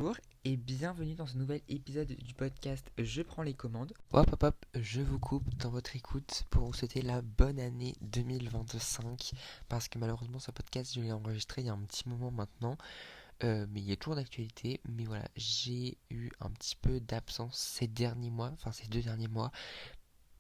Bonjour et bienvenue dans ce nouvel épisode du podcast Je prends les commandes. Hop hop hop, je vous coupe dans votre écoute pour vous souhaiter la bonne année 2025 parce que malheureusement ce podcast je l'ai enregistré il y a un petit moment maintenant mais il est toujours d'actualité. Mais voilà, j'ai eu un petit peu d'absence ces derniers mois, enfin ces 2 derniers mois.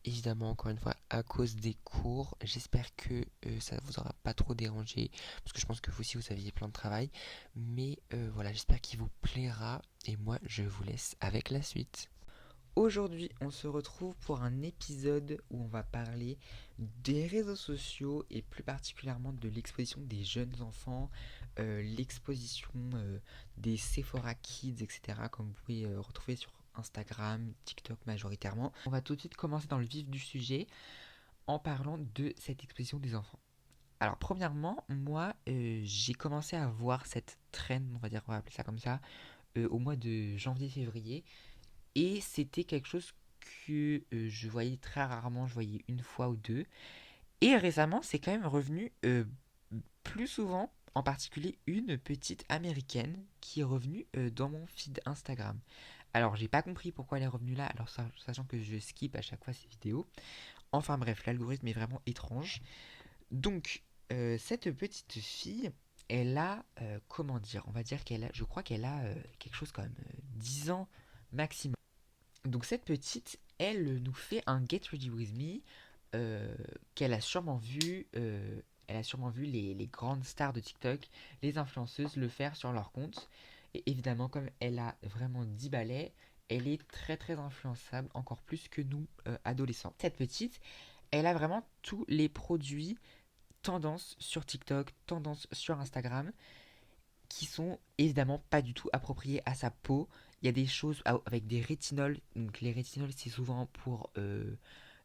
Évidemment, encore une fois, à cause des cours, j'espère que ça ne vous aura pas trop dérangé, parce que je pense que vous aussi vous aviez plein de travail. Mais voilà, j'espère qu'il vous plaira, et moi je vous laisse avec la suite. Aujourd'hui, on se retrouve pour un épisode où on va parler des réseaux sociaux et plus particulièrement de l'exposition des jeunes enfants, l'exposition des Sephora Kids, etc. comme vous pouvez retrouver sur Instagram, TikTok majoritairement. On va tout de suite commencer dans le vif du sujet en parlant de cette exposition des enfants. Alors premièrement, moi j'ai commencé à voir cette trend, on va appeler ça comme ça, au mois de janvier-février. Et c'était quelque chose que je voyais très rarement, je voyais une fois ou deux. Et récemment, c'est quand même revenu plus souvent, en particulier une petite américaine qui est revenue dans mon feed Instagram. Alors, j'ai pas compris pourquoi elle est revenue là, alors sachant que je skip à chaque fois ces vidéos. Enfin bref, l'algorithme est vraiment étrange. Donc, cette petite fille, elle a, comment dire, on va dire qu'elle a, je crois qu'elle a quelque chose comme 10 ans maximum. Donc cette petite, elle nous fait un Get Ready With Me qu'elle a sûrement vu, elle a sûrement vu les grandes stars de TikTok, les influenceuses le faire sur leur compte. Et évidemment, comme elle a vraiment 10 balais, elle est très très influençable, encore plus que nous, adolescents. Cette petite, elle a vraiment tous les produits tendance sur TikTok, tendance sur Instagram, qui sont évidemment pas du tout appropriées à sa peau. Il y a des choses avec des rétinols. Donc les rétinols, c'est souvent pour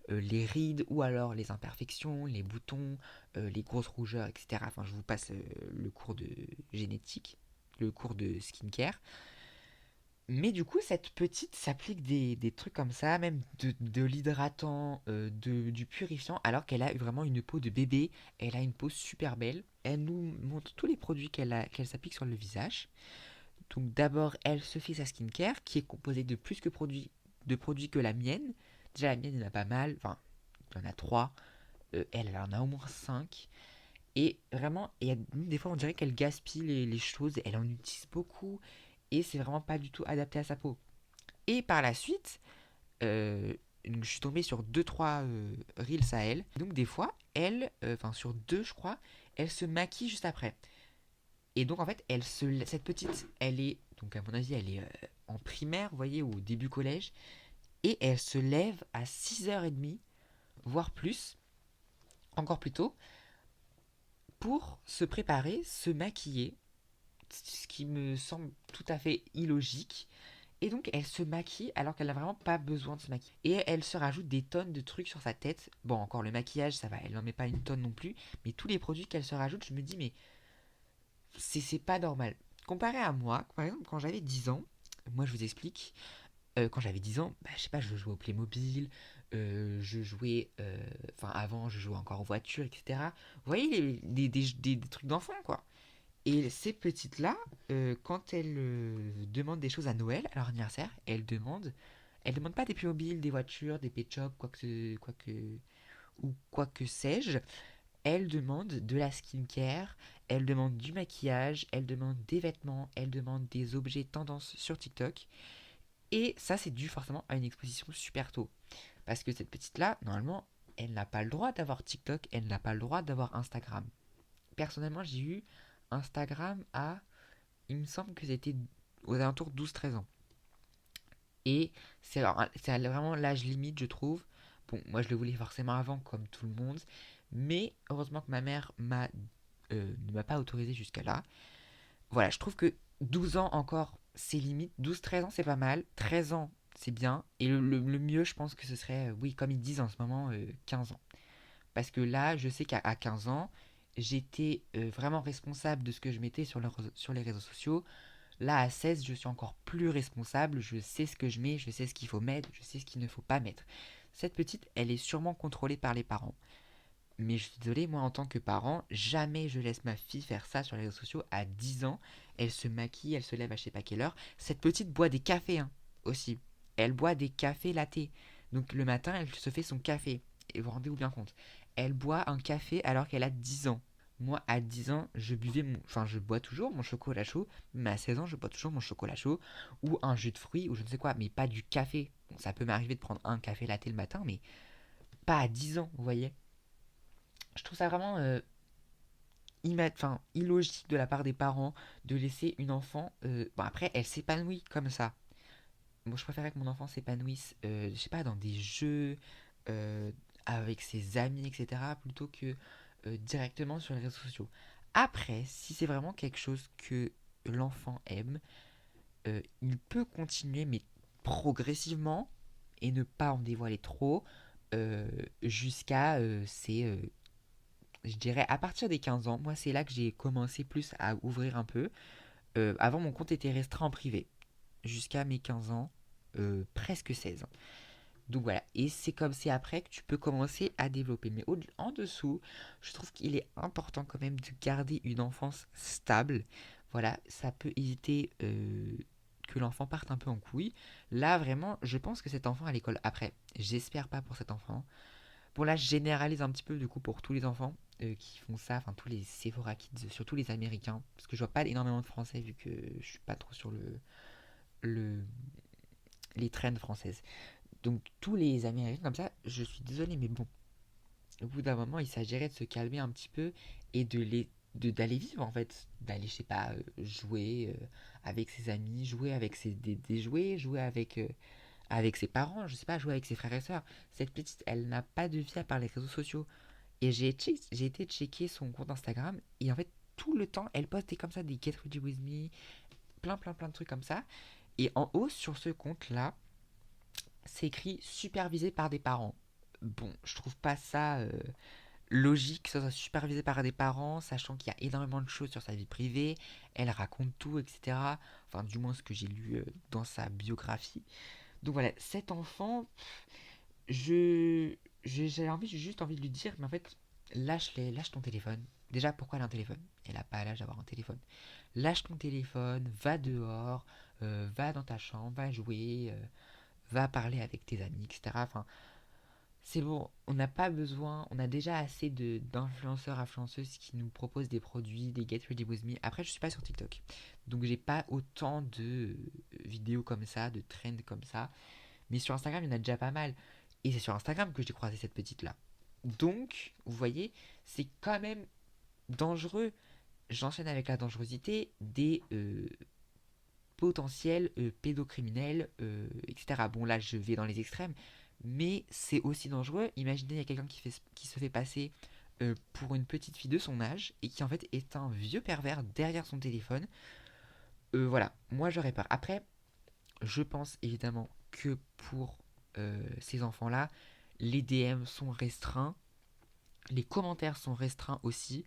les rides ou alors les imperfections, les boutons, les grosses rougeurs, etc. Enfin, je vous passe le cours de génétique, le cours de skincare. Mais du coup, cette petite s'applique des trucs comme ça, même de l'hydratant, du purifiant, alors qu'elle a vraiment une peau de bébé. Elle a une peau super belle. Elle nous montre tous les produits qu'elle s'applique sur le visage. Donc d'abord, elle se fait sa skincare, qui est composée de produits que la mienne. Déjà, la mienne, il y en a pas mal. Enfin, il y en a 3. Elle en a au moins 5. Et vraiment, des fois, on dirait qu'elle gaspille les choses. Elle en utilise beaucoup. Et c'est vraiment pas du tout adapté à sa peau. Et par la suite, euh, je suis tombé sur deux trois reels à elle. Donc des fois, elle, enfin sur deux je crois, elle se maquille juste après. Et donc en fait, cette petite, elle est, donc à mon avis, elle est en primaire, vous voyez, au début collège. Et elle se lève à 6h30, voire plus, encore plus tôt, pour se préparer, se maquiller. Ce qui me semble tout à fait illogique. Et donc elle se maquille alors qu'elle n'a vraiment pas besoin de se maquiller. Et elle se rajoute des tonnes de trucs sur sa tête. Bon, encore le maquillage, ça va, elle n'en met pas une tonne non plus. Mais tous les produits qu'elle se rajoute, je me dis, mais c'est pas normal. Comparé à moi, par exemple, quand j'avais 10 ans, moi je vous explique, quand j'avais 10 ans, bah, je sais pas, je jouais au Playmobil, je jouais, enfin avant, je jouais encore aux voitures, etc. Vous voyez, des trucs d'enfant, quoi. Et ces petites-là, quand elles demandent des choses à Noël, à leur anniversaire, elles demandent pas des Playmobil, des voitures, des pet shops, ou quoi que sais-je. Elles demandent de la skincare, elles demandent du maquillage, elles demandent des vêtements, elles demandent des objets tendance sur TikTok. Et ça, c'est dû forcément à une exposition super tôt. Parce que cette petite-là, normalement, elle n'a pas le droit d'avoir TikTok, elle n'a pas le droit d'avoir Instagram. Personnellement, j'ai eu Instagram à, il me semble que c'était aux alentours de 12-13 ans. Et c'est vraiment l'âge limite, je trouve. Bon, moi je le voulais forcément avant, comme tout le monde. Mais heureusement que ma mère ne m'a pas autorisé jusqu'à là. Voilà, je trouve que 12 ans encore, c'est limite. 12-13 ans, c'est pas mal. 13 ans, c'est bien. Et le mieux, je pense que ce serait, oui, comme ils disent en ce moment, 15 ans. Parce que là, je sais qu'à 15 ans, j'étais vraiment responsable de ce que je mettais sur les réseaux sociaux. Là, à 16, je suis encore plus responsable. Je sais ce que je mets, je sais ce qu'il faut mettre, je sais ce qu'il ne faut pas mettre. Cette petite, elle est sûrement contrôlée par les parents. Mais je suis désolé, moi en tant que parent, jamais je laisse ma fille faire ça sur les réseaux sociaux à 10 ans. Elle se maquille, elle se lève à je sais pas quelle heure. Cette petite boit des cafés hein, aussi. Elle boit des cafés latte. Donc le matin, elle se fait son café. Et vous rendez-vous bien compte. Elle boit un café alors qu'elle a 10 ans. Moi, à 10 ans, je bois toujours mon chocolat chaud, mais à 16 ans, je bois toujours mon chocolat chaud, ou un jus de fruits, ou je ne sais quoi, mais pas du café. Bon, ça peut m'arriver de prendre un café latte le matin, mais pas à 10 ans, vous voyez. Je trouve ça vraiment illogique de la part des parents de laisser une enfant. Bon, après, elle s'épanouit comme ça. Moi, je préférerais que mon enfant s'épanouisse, je sais pas, dans des jeux, euh, avec ses amis, etc., plutôt que directement sur les réseaux sociaux. Après, si c'est vraiment quelque chose que l'enfant aime, il peut continuer, mais progressivement, et ne pas en dévoiler trop, euh, jusqu'à je dirais à partir des 15 ans. Moi, c'est là que j'ai commencé plus à ouvrir un peu. Avant, mon compte était restreint en privé. Jusqu'à mes 15 ans, presque 16 ans. Donc voilà, et c'est comme c'est après que tu peux commencer à développer. Mais en dessous, je trouve qu'il est important quand même de garder une enfance stable. Voilà, ça peut éviter que l'enfant parte un peu en couille. Là, vraiment, je pense que cet enfant à l'école, après, j'espère pas pour cet enfant. Bon, là, je généralise un petit peu du coup pour tous les enfants qui font ça, enfin tous les Sephora Kids, surtout les Américains, parce que je vois pas énormément de Français vu que je suis pas trop sur le les trends françaises. Donc tous les Américains comme ça, je suis désolé, mais bon, au bout d'un moment, il s'agirait de se calmer un petit peu et d'aller vivre en fait, d'aller je sais pas jouer avec ses amis, jouer avec des jouets, jouer avec ses parents, je sais pas, jouer avec ses frères et sœurs. Cette petite, elle n'a pas de vie à part les réseaux sociaux. Et j'ai été checker son compte Instagram et en fait tout le temps elle postait comme ça des Get Ready With Me, plein de trucs comme ça. Et en haut sur ce compte là, c'est écrit supervisé par des parents. Bon, je trouve pas ça logique que ça soit supervisé par des parents, sachant qu'il y a énormément de choses sur sa vie privée, elle raconte tout, etc. Enfin, du moins ce que j'ai lu dans sa biographie. Donc voilà, cet enfant, je j'ai juste envie de lui dire, mais en fait, lâche ton téléphone. Déjà, pourquoi elle a un téléphone? Elle a pas l'âge d'avoir un téléphone. Lâche ton téléphone, va dehors, va dans ta chambre, va jouer, va parler avec tes amis, etc. Enfin, c'est bon, on n'a pas besoin, on a déjà assez d'influenceurs, influenceuses qui nous proposent des produits, des Get Ready With Me. Après, je suis pas sur TikTok, donc j'ai pas autant de vidéos comme ça, de trends comme ça. Mais sur Instagram, il y en a déjà pas mal. Et c'est sur Instagram que j'ai croisé cette petite-là. Donc, vous voyez, c'est quand même dangereux. J'enchaîne avec la dangerosité des potentiels pédocriminels, etc. Bon, là, je vais dans les extrêmes, mais c'est aussi dangereux. Imaginez, il y a quelqu'un qui se fait passer pour une petite fille de son âge et qui en fait est un vieux pervers derrière son téléphone. Voilà, moi j'aurais peur. Après, je pense évidemment que pour ces enfants-là, les DM sont restreints, les commentaires sont restreints aussi,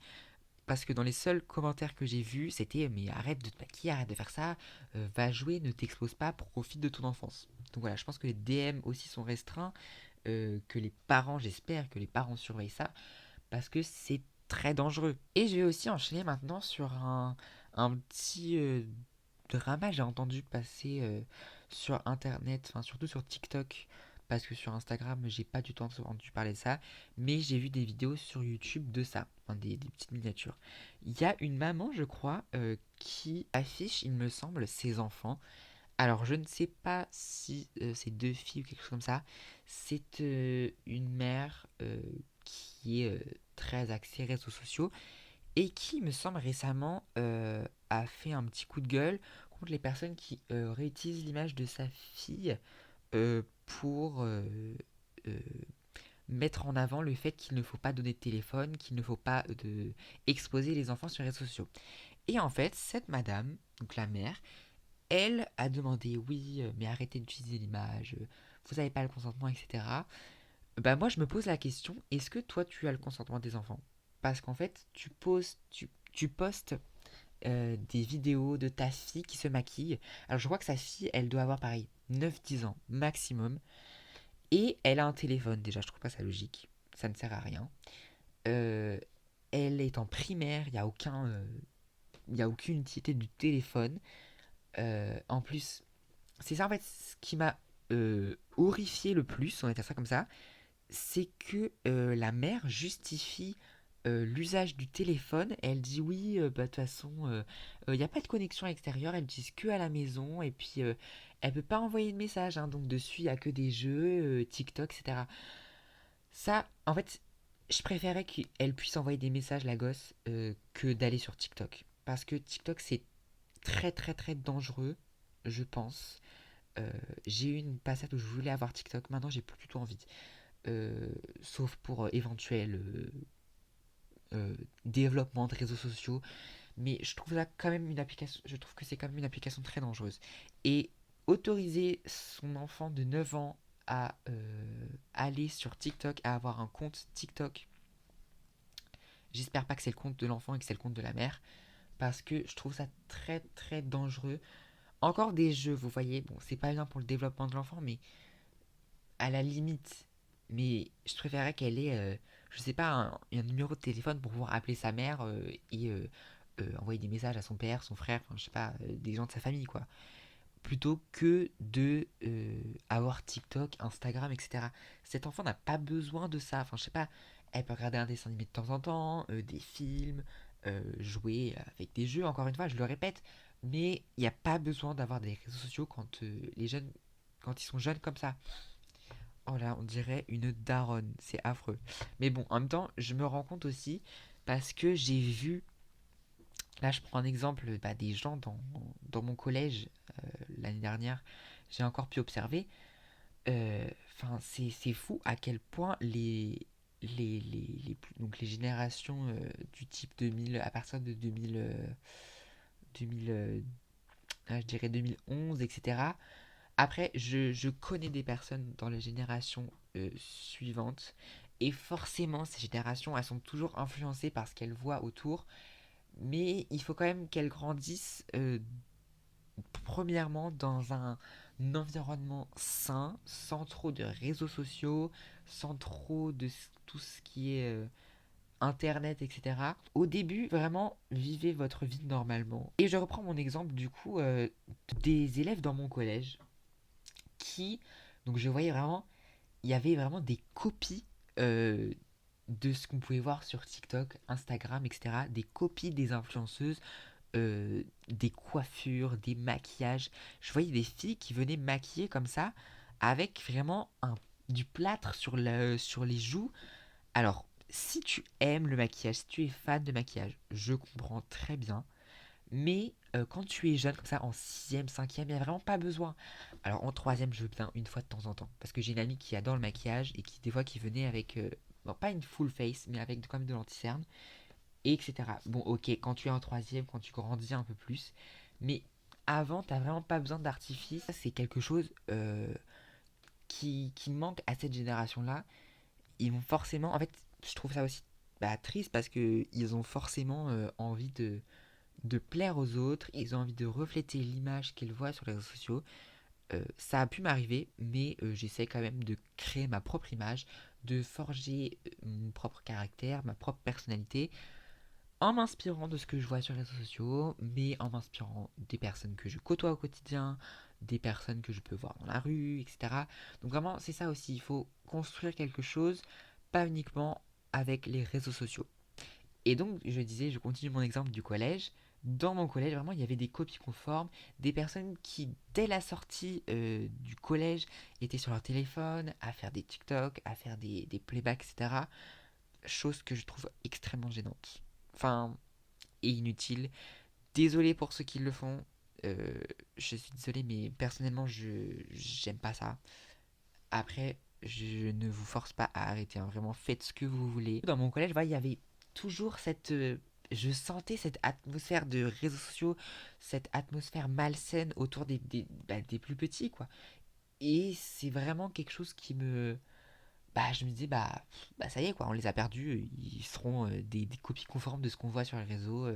parce que dans les seuls commentaires que j'ai vus, c'était mais arrête de te maquiller, arrête de faire ça, va jouer, ne t'expose pas, profite de ton enfance. Donc voilà, je pense que les DM aussi sont restreints, que les parents, j'espère que les parents surveillent ça, parce que c'est très dangereux. Et je vais aussi enchaîner maintenant sur un petit drama, j'ai entendu passer sur internet, enfin surtout sur TikTok, parce que sur Instagram, j'ai pas du tout entendu parler de ça, mais j'ai vu des vidéos sur YouTube de ça, enfin, des petites miniatures. Il y a une maman, je crois, qui affiche, il me semble, ses enfants. Alors, je ne sais pas si c'est deux filles ou quelque chose comme ça. C'est une mère qui est très axée réseaux sociaux et qui, me semble récemment, a fait un petit coup de gueule contre les personnes qui réutilisent l'image de sa fille pour euh, mettre en avant le fait qu'il ne faut pas donner de téléphone, qu'il ne faut pas exposer les enfants sur les réseaux sociaux. Et en fait, cette madame, donc la mère, elle a demandé oui, mais arrêtez d'utiliser l'image, vous n'avez pas le consentement, etc. Bah moi je me pose la question, est-ce que toi tu as le consentement des enfants? Parce qu'en fait, tu postes des vidéos de ta fille qui se maquille. Alors je crois que sa fille, elle doit avoir pareil 9 10 ans maximum. Et elle a un téléphone déjà, je trouve pas ça logique. Ça ne sert à rien. Euh, Elle est en primaire, il y a aucune utilité du téléphone. En plus, c'est ça en fait ce qui m'a horrifié le plus, on va dire ça comme ça, c'est que la mère justifie l'usage du téléphone. Elle dit oui, bah, de toute façon, il n'y a pas de connexion extérieure, elles disent que à la maison, et puis elle peut pas envoyer de message, hein, donc dessus il n'y a que des jeux, TikTok, etc. Ça, en fait, je préférais qu'elle puisse envoyer des messages, la gosse, que d'aller sur TikTok. Parce que TikTok, c'est très très très dangereux, je pense. Euh, j'ai eu une passade où je voulais avoir TikTok, maintenant j'ai plus du tout envie. Euh, Sauf pour éventuel euh, développement de réseaux sociaux. Mais je trouve ça quand même une application, je trouve que c'est quand même une application très dangereuse. Et autoriser son enfant de 9 ans à aller sur TikTok, à avoir un compte TikTok, j'espère pas que c'est le compte de l'enfant et que c'est le compte de la mère, parce que je trouve ça très très dangereux. Encore des jeux, vous voyez, bon, c'est pas bien pour le développement de l'enfant, mais à la limite. Mais je préférerais qu'elle ait, je sais pas, un numéro de téléphone pour pouvoir appeler sa mère et envoyer des messages à son père, son frère, enfin, je sais pas, des gens de sa famille, quoi. Plutôt que de avoir TikTok, Instagram, etc. Cet enfant n'a pas besoin de ça. Enfin, je sais pas, elle peut regarder un dessin animé de temps en temps, des films, jouer avec des jeux, encore une fois, je le répète. Mais il n'y a pas besoin d'avoir des réseaux sociaux quand les jeunes, quand ils sont jeunes comme ça. Oh là, on dirait une daronne, c'est affreux. Mais bon, en même temps, je me rends compte aussi parce que j'ai vu, là je prends un exemple bah, des gens dans mon collège l'année dernière, j'ai encore pu observer, enfin c'est fou à quel point donc les générations du type 2000, à partir de 2000, 2000 je dirais 2011, etc. Après, je connais des personnes dans les générations suivantes, et forcément, ces générations, elles sont toujours influencées par ce qu'elles voient autour, mais il faut quand même qu'elles grandissent, premièrement, dans un environnement sain, sans trop de réseaux sociaux, sans trop de tout ce qui est Internet, etc. Au début, vraiment, vivez votre vie normalement. Et je reprends mon exemple, du coup, des élèves dans mon collège qui, donc je voyais vraiment, il y avait vraiment des copies euh, de ce qu'on pouvait voir sur TikTok, Instagram, etc. Des copies des influenceuses, des coiffures, des maquillages. Je voyais des filles qui venaient maquiller comme ça, avec vraiment du plâtre sur les joues. Alors, si tu aimes le maquillage, si tu es fan de maquillage, je comprends très bien. Mais quand tu es jeune, comme ça, en sixième, cinquième, il n'y a vraiment pas besoin. Alors en troisième, je veux bien une fois de temps en temps. Parce que j'ai une amie qui adore le maquillage et qui, des fois, qui venait avec, bon, pas une full face, mais avec quand même de l'anti-cerne, et etc. Bon, ok, quand tu es en troisième, quand tu grandis un peu plus. Mais avant, t'as vraiment pas besoin d'artifice. Ça, c'est quelque chose qui manque à cette génération-là. Ils vont forcément. En fait, je trouve ça aussi bah, triste parce que ils ont forcément envie de plaire aux autres, ils ont envie de refléter l'image qu'ils voient sur les réseaux sociaux. Ça a pu m'arriver, mais j'essaie quand même de créer ma propre image, de forger mon propre caractère, ma propre personnalité, en m'inspirant de ce que je vois sur les réseaux sociaux, mais en m'inspirant des personnes que je côtoie au quotidien, des personnes que je peux voir dans la rue, etc. Donc vraiment, c'est ça aussi, il faut construire quelque chose, pas uniquement avec les réseaux sociaux. Et donc, je disais, je continue mon exemple du collège. Dans mon collège, vraiment, il y avait des copies conformes, des personnes qui, dès la sortie du collège, étaient sur leur téléphone, à faire des TikTok, à faire des playbacks, etc. Chose que je trouve extrêmement gênante. Enfin, et inutile. Désolé pour ceux qui le font. Euh, je suis désolé, mais personnellement, j'aime pas ça. Après, je ne vous force pas à arrêter, hein. Vraiment, faites ce que vous voulez. Dans mon collège, voilà, il y avait toujours cette. Je sentais cette atmosphère de réseaux sociaux, cette atmosphère malsaine autour des plus petits, quoi. Et c'est vraiment quelque chose qui me. Bah, je me disais, bah ça y est, quoi, on les a perdus. Ils seront des copies conformes de ce qu'on voit sur les réseaux.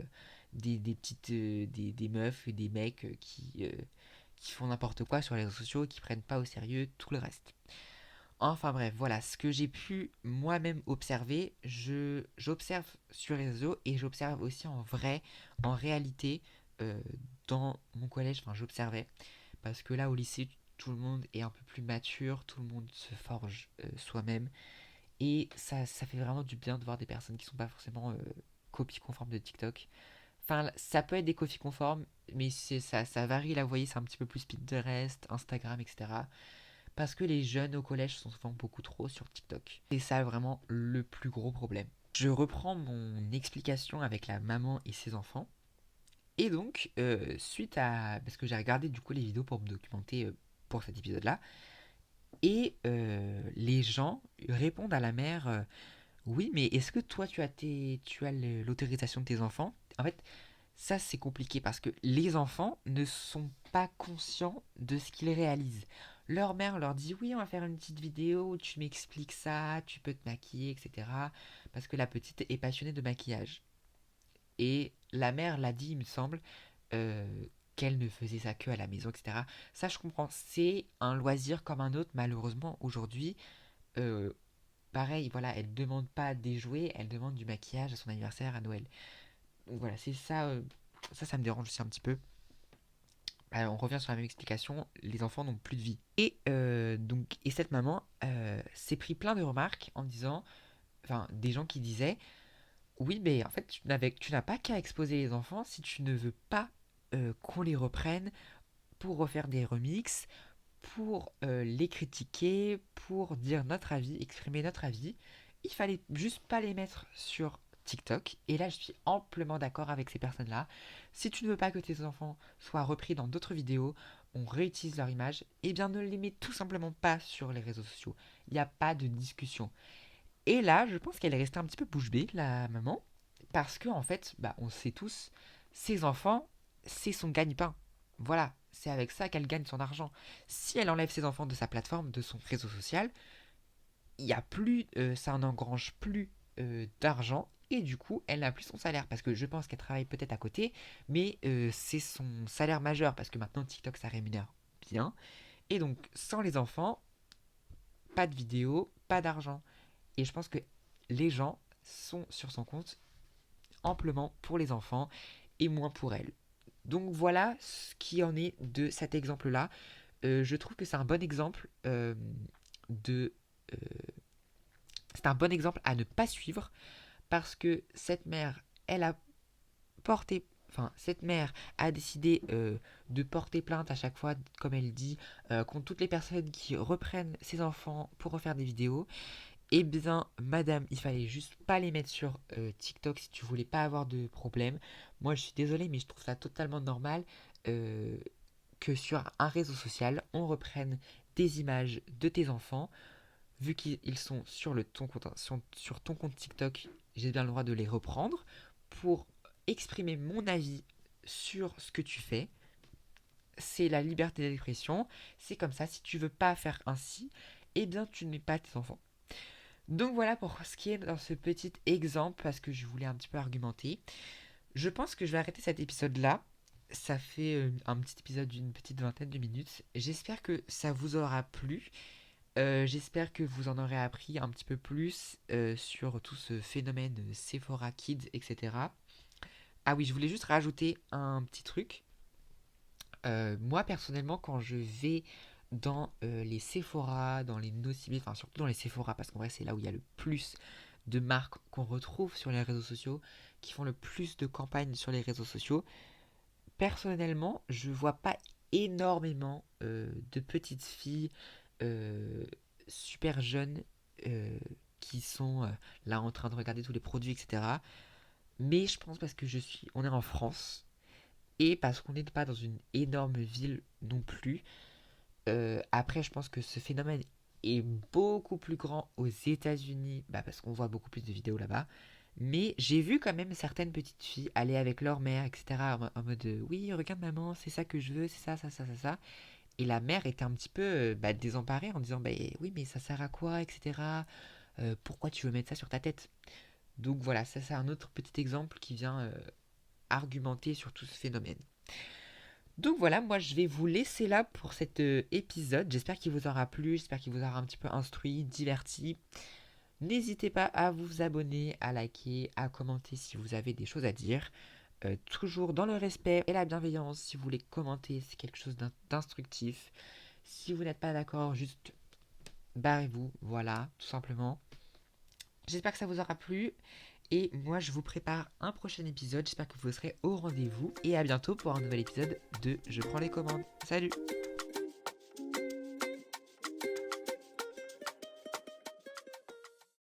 Des petites. Des meufs et des mecs qui font n'importe quoi sur les réseaux sociaux et qui prennent pas au sérieux tout le reste. Enfin bref, voilà, ce que j'ai pu moi-même observer, j'observe sur les réseaux et j'observe aussi en vrai, en réalité, euh, dans mon collège, enfin j'observais, parce que là au lycée, tout le monde est un peu plus mature, tout le monde se forge soi-même, et ça fait vraiment du bien de voir des personnes qui sont pas forcément copies conformes de TikTok. Enfin, ça peut être des copies conformes, mais ça varie, là vous voyez, c'est un petit peu plus Pinterest, Instagram, etc. Parce que les jeunes au collège sont souvent beaucoup trop sur TikTok. C'est ça vraiment le plus gros problème. Je reprends mon explication avec la maman et ses enfants. Et donc, suite à... Parce que j'ai regardé du coup les vidéos pour me documenter pour cet épisode-là. Et les gens répondent à la mère, oui, mais est-ce que toi tu as l'autorisation de tes enfants? En fait, ça c'est compliqué parce que les enfants ne sont pas conscients de ce qu'ils réalisent. Leur mère leur dit oui, on va faire une petite vidéo où tu m'expliques ça, tu peux te maquiller, etc. Parce que la petite est passionnée de maquillage. Et la mère l'a dit, il me semble, euh, qu'elle ne faisait ça que à la maison, etc. Ça, je comprends. C'est un loisir comme un autre, malheureusement, aujourd'hui. euh, Pareil, voilà, elle ne demande pas des jouets, elle demande du maquillage à son anniversaire, à Noël. Donc voilà, c'est ça, ça me dérange aussi un petit peu. On revient sur la même explication, les enfants n'ont plus de vie. Et cette maman s'est pris plein de remarques en disant, enfin, des gens qui disaient, oui, mais en fait, tu n'as pas qu'à exposer les enfants si tu ne veux pas qu'on les reprenne pour refaire des remixes, pour les critiquer, pour dire notre avis, exprimer notre avis. Il fallait juste pas les mettre sur TikTok. Et là, je suis amplement d'accord avec ces personnes-là. Si tu ne veux pas que tes enfants soient repris dans d'autres vidéos, on réutilise leur image, eh bien ne les mets tout simplement pas sur les réseaux sociaux. Il n'y a pas de discussion. Et là, je pense qu'elle est restée un petit peu bouche bée, la maman, parce que en fait, bah, on sait tous, ses enfants, c'est son gagne-pain. Voilà, c'est avec ça qu'elle gagne son argent. Si elle enlève ses enfants de sa plateforme, de son réseau social, il y a plus, ça n'engrange plus d'argent et du coup, elle n'a plus son salaire parce que je pense qu'elle travaille peut-être à côté, mais c'est son salaire majeur parce que maintenant TikTok ça rémunère bien. Et donc, sans les enfants, pas de vidéo, pas d'argent. Et je pense que les gens sont sur son compte amplement pour les enfants et moins pour elle. Donc voilà ce qui en est de cet exemple-là. Je trouve que c'est un bon exemple de... euh, c'est un bon exemple à ne pas suivre parce que cette mère, elle a porté... Enfin, cette mère a décidé de porter plainte à chaque fois, comme elle dit, contre toutes les personnes qui reprennent ses enfants pour refaire des vidéos. Eh bien, madame, il fallait juste pas les mettre sur TikTok si tu voulais pas avoir de problème. Moi, je suis désolée, mais je trouve ça totalement normal euh, que sur un réseau social, on reprenne des images de tes enfants. Vu qu'ils sont sur, ton compte, sur ton compte TikTok, j'ai bien le droit de les reprendre pour exprimer mon avis sur ce que tu fais. C'est la liberté d'expression. C'est comme ça. Si tu veux pas faire ainsi, eh bien, tu ne mets pas tes enfants. Donc voilà pour ce qui est dans ce petit exemple, parce que je voulais un petit peu argumenter. Je pense que je vais arrêter cet épisode-là. Ça fait un petit épisode d'une petite vingtaine de minutes. J'espère que ça vous aura plu. J'espère que vous en aurez appris un petit peu plus sur tout ce phénomène Sephora Kids, etc. Ah oui, je voulais juste rajouter un petit truc. Moi, personnellement, quand je vais dans les Sephora, dans les Nocibé, enfin surtout dans les Sephora, parce qu'en vrai, c'est là où il y a le plus de marques qu'on retrouve sur les réseaux sociaux, qui font le plus de campagnes sur les réseaux sociaux. Personnellement, je vois pas énormément de petites filles euh, super jeunes euh, qui sont là en train de regarder tous les produits, etc. Mais je pense parce que on est en France et parce qu'on n'est pas dans une énorme ville non plus. Après, je pense que ce phénomène est beaucoup plus grand aux États-Unis, bah, parce qu'on voit beaucoup plus de vidéos là-bas. Mais j'ai vu quand même certaines petites filles aller avec leur mère, etc. En mode oui, regarde maman, c'est ça que je veux, c'est ça, ça, ça, ça, ça. Et la mère était un petit peu bah, désemparée en disant bah, oui, mais ça sert à quoi, etc. Pourquoi tu veux mettre ça sur ta tête? Donc voilà, ça c'est un autre petit exemple qui vient argumenter sur tout ce phénomène. Donc voilà, moi je vais vous laisser là pour cet épisode. J'espère qu'il vous aura plu, j'espère qu'il vous aura un petit peu instruit, diverti. N'hésitez pas à vous abonner, à liker, à commenter si vous avez des choses à dire. Toujours dans le respect et la bienveillance. Si vous voulez commenter, c'est quelque chose d'instructif. Si vous n'êtes pas d'accord, juste barrez-vous. Voilà, tout simplement. J'espère que ça vous aura plu. Et moi, je vous prépare un prochain épisode. J'espère que vous serez au rendez-vous. Et à bientôt pour un nouvel épisode de Je prends les commandes. Salut!